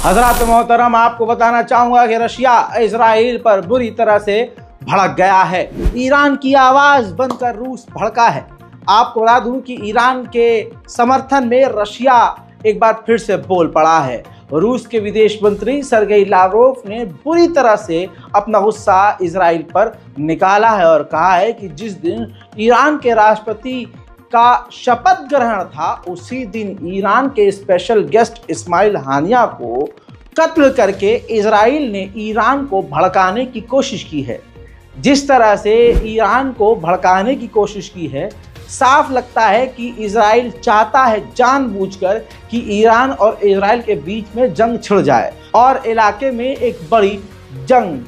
हजरत मोहतरम, आपको बताना चाहूंगा कि रशिया इजराइल पर बुरी तरह से भड़क गया है। ईरान की आवाज बनकर रूस भड़का है। आपको बता दूं कि ईरान के समर्थन में रशिया एक बार फिर से बोल पड़ा है। रूस के विदेश मंत्री सरगेई लावरोव ने बुरी तरह से अपना गुस्सा इजराइल पर निकाला है और कहा है कि जिस दिन ईरान के राष्ट्रपति का शपथ ग्रहण था, उसी दिन ईरान के स्पेशल गेस्ट इस्माइल हानिया को कत्ल करके इजराइल ने ईरान को भड़काने की कोशिश की है। जिस तरह से ईरान को भड़काने की कोशिश की है, साफ लगता है कि इजराइल चाहता है जानबूझकर कि ईरान और इजराइल के बीच में जंग छिड़ जाए और इलाके में एक बड़ी जंग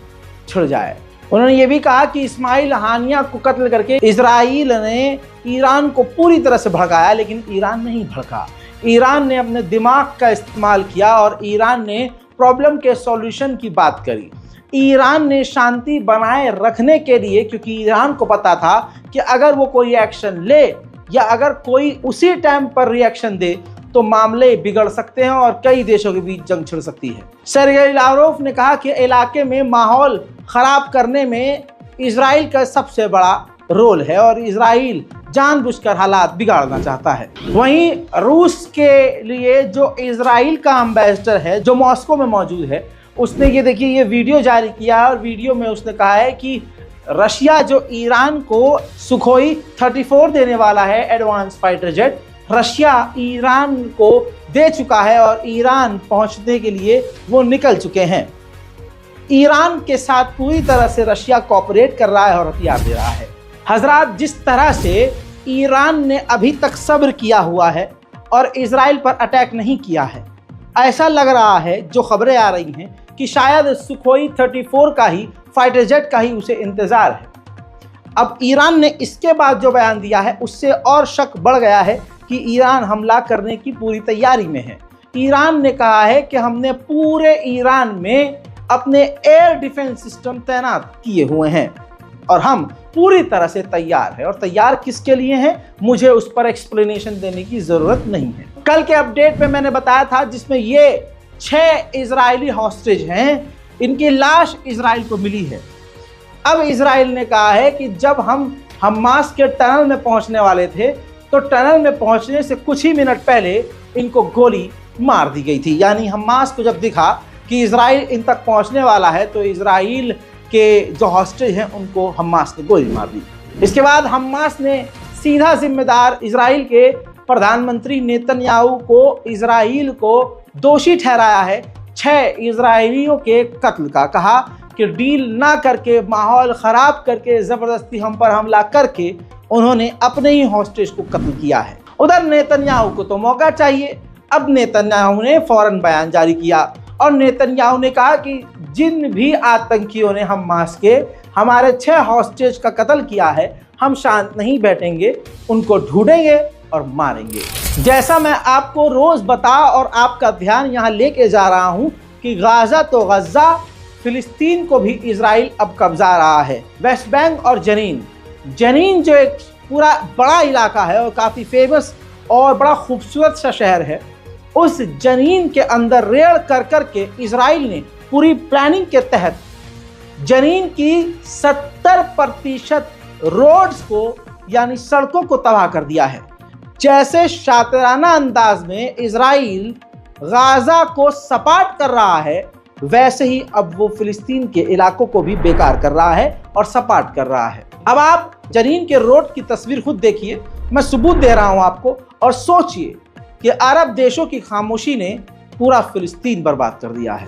छिड़ जाए। उन्होंने ये भी कहा कि इस्माइल हानिया को कत्ल करके इजराइल ने ईरान को पूरी तरह से भड़काया, लेकिन ईरान नहीं भड़का। ईरान ने अपने दिमाग का इस्तेमाल किया और ईरान ने प्रॉब्लम के सॉल्यूशन की बात करी। ईरान ने शांति बनाए रखने के लिए, क्योंकि ईरान को पता था कि अगर वो कोई एक्शन ले या अगर कोई उसी टाइम पर रिएक्शन दे तो मामले बिगड़ सकते हैं और कई देशों के बीच जंग छिड़ सकती है। सरगेई लावरोव ने कहा कि इलाके में माहौल खराब करने में इजराइल का सबसे बड़ा रोल है और इजराइल जानबूझकर हालात बिगाड़ना चाहता है। वहीं रूस के लिए जो इजराइल का एम्बेसडर है, जो मॉस्को में मौजूद है, उसने ये देखिए ये वीडियो जारी किया और वीडियो में उसने कहा है कि रशिया जो ईरान को सुखोई 34 देने वाला है advance fighter jet, Russia Iran को दे चुका है और ईरान पहुंचने के लिए वो निकल चुके हैं। ईरान के साथ पूरी तरह से रशिया कोऑपरेट कर रहा है और हथियार दे रहा है। हजरात, जिस तरह से ईरान ने अभी तक सब्र किया हुआ है और इजराइल पर अटैक नहीं किया है, ऐसा लग रहा है, जो खबरें आ रही हैं कि शायद सुखोई 34 का ही फाइटर जेट का ही उसे इंतजार है। अब ईरान ने इसके बाद जो बयान दिया है उससे और शक बढ़ गया है कि ईरान हमला करने की पूरी तैयारी में है। ईरान ने कहा है कि हमने पूरे ईरान में अपने एयर डिफेंस सिस्टम तैनात किए हुए हैं और हम पूरी तरह से तैयार है। और तैयार किसके लिए हैं, मुझे उस पर एक्सप्लेनेशन देने की जरूरत नहीं है। कल के अपडेट में मैंने बताया था, जिसमें ये 6 इजरायली हॉस्टेज हैं, इनकी लाश इजराइल को मिली है। अब इजराइल ने कहा है कि जब हम हमास के टनल में पहुंचने वाले थे तो टनल में पहुंचने से कुछ ही मिनट पहले इनको गोली मार दी गई थी। यानी हमास को जब दिखा कि इजराइल इन तक पहुंचने वाला है तो इजराइल के जो हॉस्टेज हैं उनको हमास ने गोली मार दी। इसके बाद हमास ने सीधा जिम्मेदार इजराइल के प्रधानमंत्री नेतन्याहू को इजराइल को दोषी ठहराया है 6 इजरायलियों के कत्ल का। कहा कि डील ना करके, माहौल ख़राब करके, ज़बरदस्ती हम पर हमला करके उन्होंने अपने ही हॉस्टेज को कत्ल किया है। उधर नेतन्याहू को तो मौका चाहिए। अब नेतन्याहू ने फौरन बयान जारी किया और नेतन्याहू ने कहा कि जिन भी आतंकियों ने हमास के हमारे 6 हॉस्टेज का कत्ल किया है, हम शांत नहीं बैठेंगे, उनको ढूंढेंगे और मारेंगे। जैसा मैं आपको रोज बता और आपका ध्यान यहाँ लेके जा रहा हूँ कि गाजा तो गजा, फिलिस्तीन को भी इजराइल अब कब्जा रहा है। वेस्ट बैंक और जनीन जो एक पूरा बड़ा इलाका है और काफ़ी फेमस और बड़ा खूबसूरत सा शहर है, उस जनीन के अंदर रेड कर करके इजराइल ने पूरी प्लानिंग के तहत जनीन की 70% रोड्स को यानी सड़कों को तबाह कर दिया है। जैसे शातिराना अंदाज में इजराइल गाजा को सपाट कर रहा है, वैसे ही अब वो फिलिस्तीन के इलाकों को भी बेकार कर रहा है और सपाट कर रहा है। अब आप जनीन के रोड की तस्वीर खुद देखिए, मैं सबूत दे रहा हूं आपको, और सोचिए कि अरब देशों की खामोशी ने पूरा फिलिस्तीन बर्बाद कर दिया है।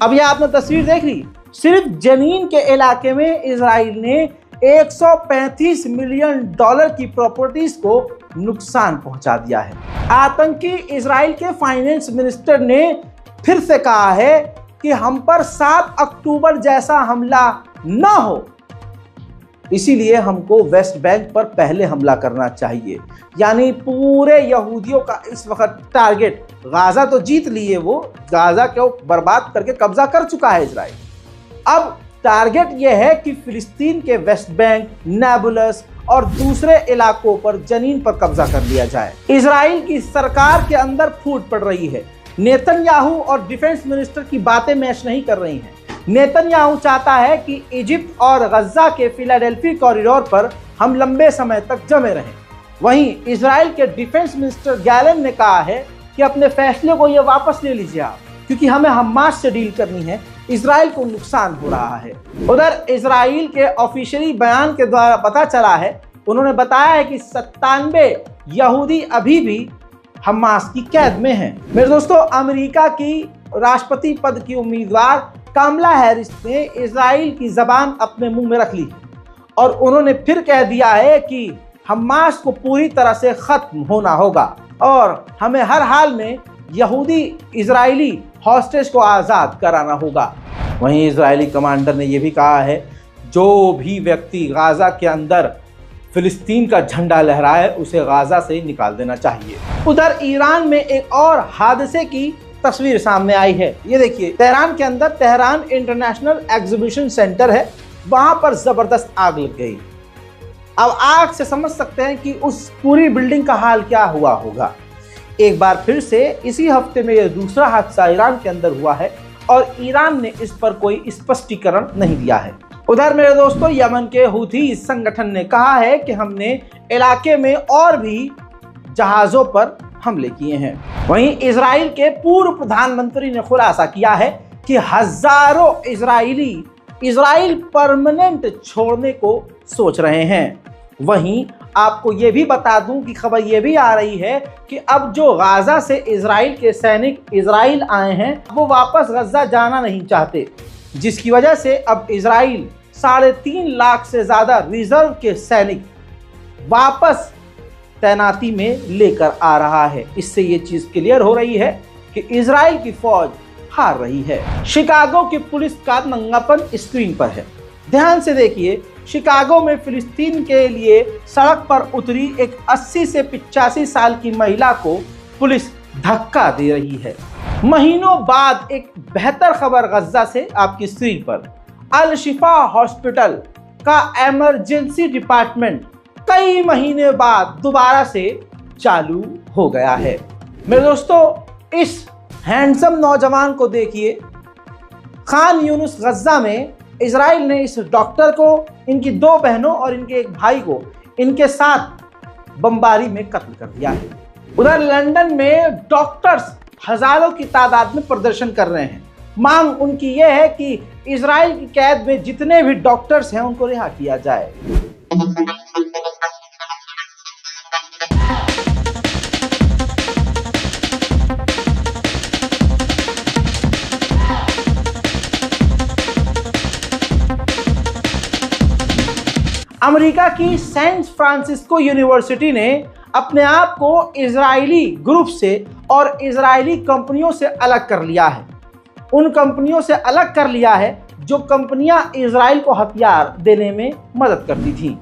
अब ये आपने तस्वीर देख ली। सिर्फ जनीन के इलाके में इजराइल ने 135 मिलियन डॉलर की प्रॉपर्टीज को नुकसान पहुंचा दिया है। आतंकी इजराइल के फाइनेंस मिनिस्टर ने फिर से कहा है कि हम पर 7 अक्टूबर जैसा हमला न हो। इसीलिए हमको वेस्ट बैंक पर पहले हमला करना चाहिए। यानी पूरे यहूदियों का इस वक्त टारगेट, गाजा तो जीत लिए, वो गाजा को बर्बाद करके कब्जा कर चुका है इजराइल। अब टारगेट यह है कि फिलिस्तीन के वेस्ट बैंक, नाबुलस और दूसरे इलाकों पर, जनीन पर कब्जा कर लिया जाए। इजराइल की सरकार के अंदर फूट पड़ रही है। नेतन्याहू और डिफेंस मिनिस्टर की बातें मैच नहीं कर रही हैं। नेतन्याहू चाहता है कि इजिप्ट और गजा के फिलाडेल्फी कॉरिडोर पर हम लंबे समय तक जमे रहें। वहीं इजराइल के डिफेंस मिनिस्टर गैलन ने कहा है कि अपने फैसले को ये वापस ले लीजिए आप, क्योंकि हमें हमास से डील करनी है, इजराइल को नुकसान हो रहा है। उधर इजराइल के ऑफिशियली बयान के द्वारा पता चला है, उन्होंने बताया है कि 97 यहूदी अभी भी हमास की कैद में हैं। मेरे दोस्तों, अमेरिका की राष्ट्रपति पद की उम्मीदवार कामला हैरिस ने इजराइल की जबान अपने मुंह में रख ली और उन्होंने फिर कह दिया है कि हमास को पूरी तरह से खत्म होना होगा और हमें हर हाल में यहूदी इजरायली हॉस्टेज को आज़ाद कराना होगा। वहीं इजरायली कमांडर ने यह भी कहा है, जो भी व्यक्ति गाजा के अंदर फिलिस्तीन का झंडा लहराए उसे गाजा से निकाल देना चाहिए। उधर ईरान में एक और हादसे की तस्वीर सामने आई है। ये देखिए, तेहरान के अंदर तेहरान इंटरनेशनल एग्जीबिशन सेंटर है, वहां पर जबरदस्त आग लग गई। अब आग से समझ सकते हैं कि उस पूरी बिल्डिंग का हाल क्या हुआ होगा। एक बार फिर से इसी हफ्ते में यह दूसरा हादसा ईरान के अंदर हुआ है और ईरान ने इस पर कोई स्पष्टीकरण नहीं दिया है। उधर मेरे दोस्तों, यमन के हूथी संगठन ने कहा है कि हमने इलाके में और भी जहाजों पर हमले किए हैं। वहीं इजराइल के पूर्व प्रधानमंत्री ने खुलासा किया है कि हजारों इजरायली इजराइल परमानेंट छोड़ने को सोच रहे हैं। वहीं आपको ये भी बता दूं कि खबर ये भी आ रही है कि अब जो गाजा से इजराइल के सैनिक इजराइल आए हैं वो वापस गजा जाना नहीं चाहते, जिसकी वजह से अब इजराइल 3.5 लाख से ज़्यादा रिजर्व के सैनिक वापस तैनाती में लेकर आ रहा है। इससे ये चीज़ क्लियर हो रही है कि इजराइल की फौज हार रही है। शिकागो की पुलिस का नंगापन स्क्रीन पर है, ध्यान से देखिए। शिकागो में फिलिस्तीन के लिए सड़क पर उतरी एक 80 से 85 साल की महिला को पुलिस धक्का दे रही है। महीनों बाद एक बेहतर खबर गजा से आपकी स्क्रीन पर। अल शिफा हॉस्पिटल का इमरजेंसी डिपार्टमेंट कई महीने बाद दोबारा से चालू हो गया है। मेरे दोस्तों, इस हैंडसम नौजवान को देखिए। खान यूनुस गजा में इजराइल ने इस डॉक्टर को, इनकी 2 बहनों और इनके एक भाई को इनके साथ बमबारी में कत्ल कर दिया है। उधर लंदन में डॉक्टर्स हजारों की तादाद में प्रदर्शन कर रहे हैं। मांग उनकी यह है कि इजराइल की कैद में जितने भी डॉक्टर्स हैं उनको रिहा किया जाए। अमेरिका की सैन फ्रांसिस्को यूनिवर्सिटी ने अपने आप को इजरायली ग्रुप से और इजरायली कंपनियों से अलग कर लिया है। उन कंपनियों से अलग कर लिया है जो कंपनियां इजराइल को हथियार देने में मदद करती थीं।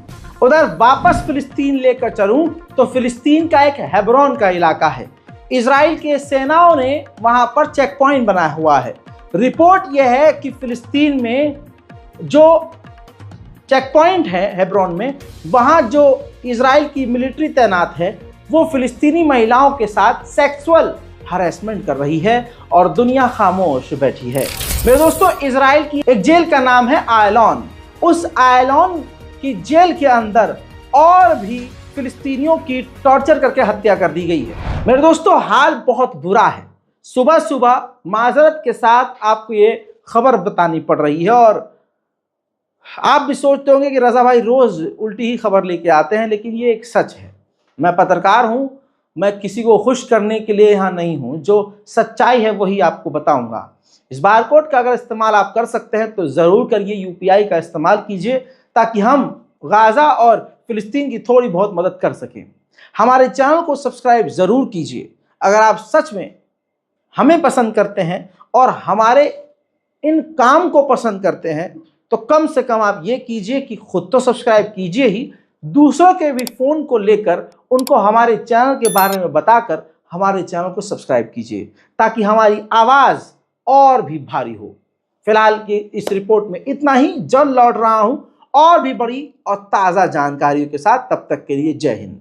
उधर वापस फिलिस्तीन लेकर चलूं तो फिलिस्तीन का एक हेब्रोन का इलाका है। इजराइल के सेनाओं ने वहां पर चेक पॉइंट बनाया हुआ है। रिपोर्ट यह है कि फिलिस्तीन में जो चेक पॉइंट है हेब्रोन में, वहां जो इजराइल की मिलिट्री तैनात है वो फिलिस्तीनी महिलाओं के साथ सेक्सुअल हरेसमेंट कर रही है और दुनिया खामोश बैठी है। मेरे दोस्तों, इजराइल की एक जेल का नाम है आयलॉन। उस आयलॉन की जेल के अंदर और भी फिलिस्तीनियों की टॉर्चर करके हत्या कर दी गई है। मेरे दोस्तों, हाल बहुत बुरा है। सुबह सुबह माजरत के साथ आपको ये खबर बतानी पड़ रही है और आप भी सोचते होंगे कि रज़ा भाई रोज उल्टी ही खबर लेके आते हैं, लेकिन ये एक सच है। मैं पत्रकार हूं, मैं किसी को खुश करने के लिए यहाँ नहीं हूं, जो सच्चाई है वही आपको बताऊंगा। इस बारकोड का अगर इस्तेमाल आप कर सकते हैं तो ज़रूर करिए, UPI का इस्तेमाल कीजिए ताकि हम गाज़ा और फिलिस्तीन की थोड़ी बहुत मदद कर सकें। हमारे चैनल को सब्सक्राइब ज़रूर कीजिए अगर आप सच में हमें पसंद करते हैं और हमारे इन काम को पसंद करते हैं तो कम से कम आप ये कीजिए कि खुद तो सब्सक्राइब कीजिए ही, दूसरों के भी फोन को लेकर उनको हमारे चैनल के बारे में बताकर हमारे चैनल को सब्सक्राइब कीजिए, ताकि हमारी आवाज और भी भारी हो। फिलहाल की इस रिपोर्ट में इतना ही। जल्द लौट रहा हूं और भी बड़ी और ताजा जानकारियों के साथ। तब तक के लिए जय हिंद।